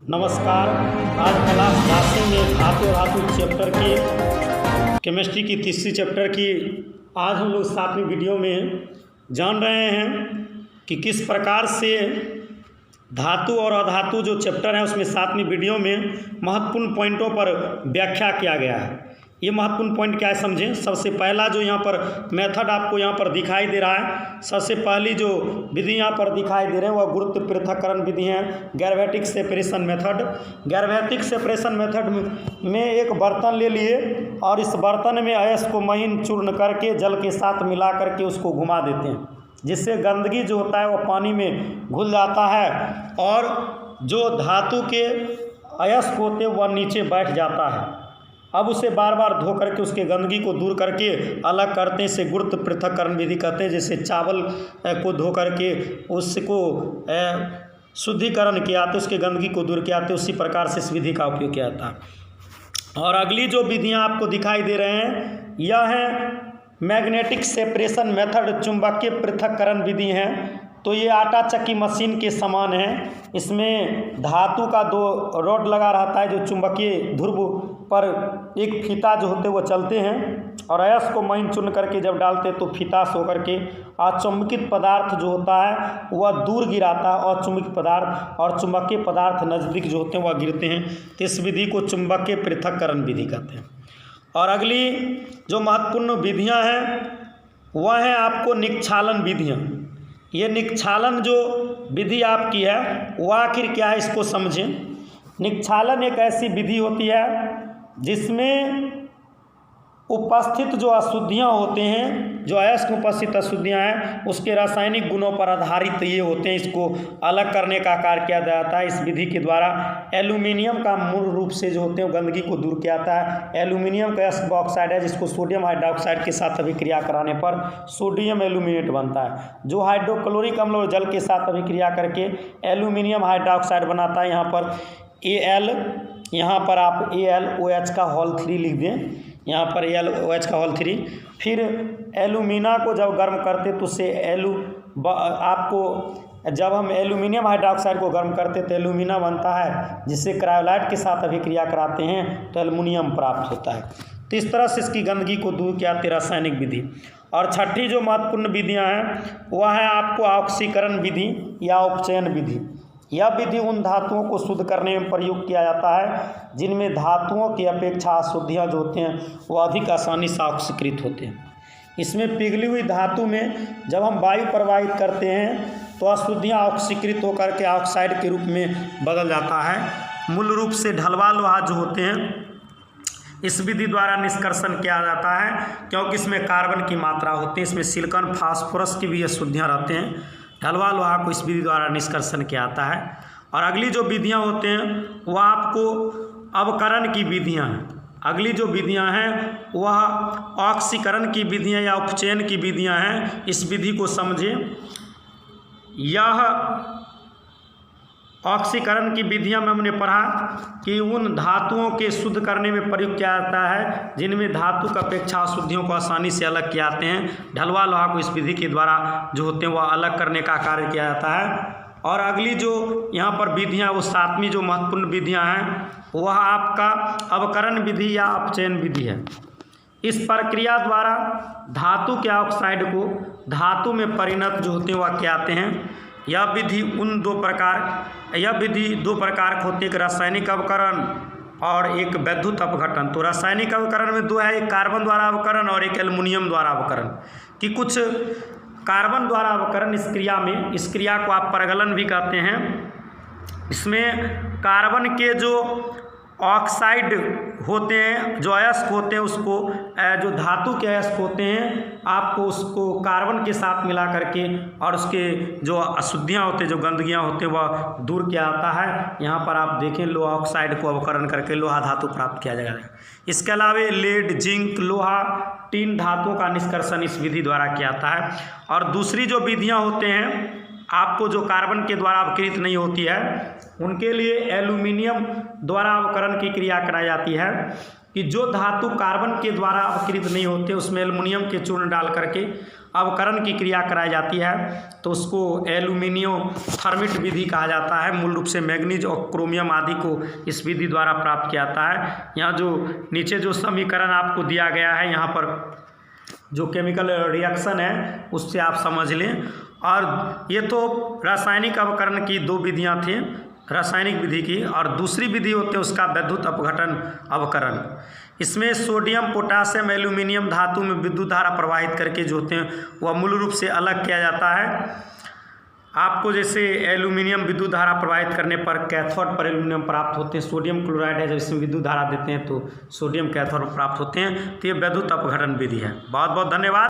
नमस्कार। आज क्लास 10 में धातु और धातु चैप्टर की केमिस्ट्री की तीसरी चैप्टर की आज हम लोग 7वीं वीडियो में जान रहे हैं कि किस प्रकार से धातु और अधातु जो चैप्टर है उसमें 7वीं वीडियो में महत्वपूर्ण पॉइंटों पर व्याख्या किया गया है। ये महत्वपूर्ण पॉइंट क्या है समझें। सबसे पहला जो यहाँ पर मेथड आपको यहाँ पर दिखाई दे रहा है, सबसे पहली जो विधि यहाँ पर दिखाई दे रहे हैं वह गुरुत्व पृथक्करण विधि है, गैरवैटिक सेपरेशन मेथड। गैरवैटिक सेपरेशन मेथड में एक बर्तन ले लिए और इस बर्तन में अयस्क को महीन चूर्ण करके जल के साथ मिला करके उसको घुमा देते हैं, जिससे गंदगी जो होता है वह पानी में घुल जाता है और जो धातु के अयस्क होते हैं वह नीचे बैठ जाता है। अब उसे बार बार धो करके उसके गंदगी को दूर करके अलग करते हैं, इसे गुरुत्व पृथक्करण विधि कहते हैं। जैसे चावल को धो करके उसको शुद्धिकरण किया तो उसके गंदगी को दूर किया तो उसी प्रकार से इस विधि का उपयोग किया जाता है। और अगली जो विधियां आपको दिखाई दे रहे हैं यह है मैग्नेटिक सेपरेशन मेथड, चुंबकीय पृथक्करण विधि है। तो ये आटा चक्की मशीन के समान है। इसमें धातु का 2 रॉड लगा रहता है जो चुंबकीय ध्रुव पर एक फीता जो होते वो चलते हैं और अयस्क को महीन चूर्ण करके जब डालते तो फीता से होकर के अचुंबकित पदार्थ जो होता है वह दूर गिराता है, अचुंबकित पदार्थ और चुंबकीय पदार्थ नज़दीक जो होते हैं वह गिरते हैं। तो इस विधि को चुंबकीय पृथक्करण विधि कहते हैं। और अगली जो महत्वपूर्ण विधियाँ हैं वह है आपको निक्षालन विधियाँ। ये निक्षालन जो विधि आपकी है वह आखिर क्या है इसको समझें। निक्षालन एक ऐसी विधि होती है जिसमें उपस्थित जो अशुद्धियाँ होते हैं, जो अयस्क में उपस्थित अशुद्धियाँ हैं उसके रासायनिक गुणों पर आधारित ये होते हैं। इसको अलग करने का कार्य किया जाता है। इस विधि के द्वारा एल्यूमिनियम का मूल रूप से जो होते हैं गंदगी को दूर किया जाता है। एल्यूमिनियम का अयस्क ऑक्साइड है जिसको सोडियम हाइड्रोक्साइड के साथ अभिक्रिया कराने पर सोडियम एल्यूमिनेट बनता है, जो हाइड्रोक्लोरिक अम्ल और जल के साथ अभिक्रिया करके एल्यूमिनियम हाइड्रोक्साइड बनाता है। यहाँ पर Al, यहाँ पर आप AlOH का होल 3 लिख दें, यहाँ पर AlOH का होल 3। फिर एल्यूमिना को जब गर्म करते तो उससे आपको जब हम एल्यूमिनियम हाइड्रोक्साइड को गर्म करते तो एल्यूमिना बनता है, जिससे क्रायोलाइट के साथ अभिक्रिया कराते हैं तो एल्युमिनियम प्राप्त होता है। तो इस तरह से इसकी गंदगी को दूर किया जाती है रासायनिक विधि। और छठी जो महत्वपूर्ण विधियाँ हैं वह है आपको ऑक्सीकरण विधि या उपचयन विधि। यह विधि उन धातुओं को शुद्ध करने में प्रयोग किया जाता है जिनमें धातुओं की अपेक्षा अशुद्धियाँ जो होते हैं वो अधिक आसानी से ऑक्सीकृत होते हैं। इसमें पिघली हुई धातु में जब हम वायु प्रवाहित करते हैं तो अशुद्धियाँ ऑक्सीकृत होकर के ऑक्साइड के रूप में बदल जाता है। मूल रूप से ढलवा लोहा जो होते हैं इस विधि द्वारा निष्कर्षण किया जाता है, क्योंकि इसमें कार्बन की मात्रा होती है। इसमें सिलिकॉन फास्फोरस की भी अशुद्धियाँ रहते हैं। ढलवा लोहा को इस विधि द्वारा निष्कर्षण किया जाता है। और अगली जो विधियाँ होते हैं वह आपको अवकरण की विधियाँ हैं। अगली जो विधियाँ हैं वह ऑक्सीकरण की विधियाँ या उपचयन की विधियाँ हैं। इस विधि को समझें। यह ऑक्सीकरण की विधियाँ में हमने पढ़ा कि उन धातुओं के शुद्ध करने में प्रयोग किया जाता है जिनमें धातु की अपेक्षा अशुद्धियों को आसानी से अलग किए जाते हैं। ढलवा लोहा को इस विधि के द्वारा जो होते हैं वह अलग करने का कार्य किया जाता है। और अगली जो यहाँ पर विधियाँ वो 7वीं जो महत्वपूर्ण विधियाँ हैं वह आपका अवकरण विधि या अपचयन विधि है। इस प्रक्रिया द्वारा धातु के ऑक्साइड को धातु में परिणत जो होते हैं वह किए जाते हैं। यह विधि 2 प्रकार की होती है, एक रासायनिक अवकरण और एक वैद्युत अपघटन। तो रासायनिक अवकरण में 2 है, एक कार्बन द्वारा अवकरण और एक एल्युमिनियम द्वारा अवकरण। कि कुछ कार्बन द्वारा अवकरण इस क्रिया को आप परगलन भी कहते हैं। इसमें कार्बन के जो ऑक्साइड होते हैं, जो अयस्क होते हैं, उसको जो धातु के अयस्क होते हैं आपको उसको कार्बन के साथ मिला करके और उसके जो अशुद्धियाँ होते हैं, जो गंदगियाँ होते हैं वह दूर किया जाता है। यहाँ पर आप देखें लोहा ऑक्साइड को अवकरण करके लोहा धातु प्राप्त किया जाएगा। इसके अलावा लेड, जिंक, लोहा, टीन धातुओं का निष्कर्षण इस विधि द्वारा किया जाता है। और दूसरी जो विधियाँ होते हैं आपको जो कार्बन के द्वारा अवकृत नहीं होती है उनके लिए एल्यूमिनियम द्वारा अवकरण की क्रिया कराई जाती है। कि जो धातु कार्बन के द्वारा अपकृत नहीं होते उसमें एल्युमिनियम के चूर्ण डाल करके अवकरण की क्रिया कराई जाती है, तो उसको एल्यूमिनियम थर्मिट विधि कहा जाता है। मूल रूप से मैग्नीज और क्रोमियम आदि को इस विधि द्वारा प्राप्त किया जाता है। यहाँ जो नीचे जो समीकरण आपको दिया गया है, यहाँ पर जो केमिकल रिएक्शन है उससे आप समझ लें। और ये तो रासायनिक अवकरण की दो विधियाँ थी, रासायनिक विधि की, और दूसरी विधि होती है उसका वैद्युत अपघटन अवकरण। इसमें सोडियम, पोटासियम, एल्यूमिनियम धातु में विद्युत धारा प्रवाहित करके जो होते हैं वह मूल रूप से अलग किया जाता है। आपको जैसे एल्यूमिनियम विद्युत धारा प्रवाहित करने पर कैथोड पर एल्यूमिनियम प्राप्त होते हैं, सोडियम क्लोराइड है जब इसमें विद्युत धारा देते हैं तो सोडियम कैथोड प्राप्त होते हैं। तो ये वैद्युत अपघटन विधि है। बहुत बहुत धन्यवाद।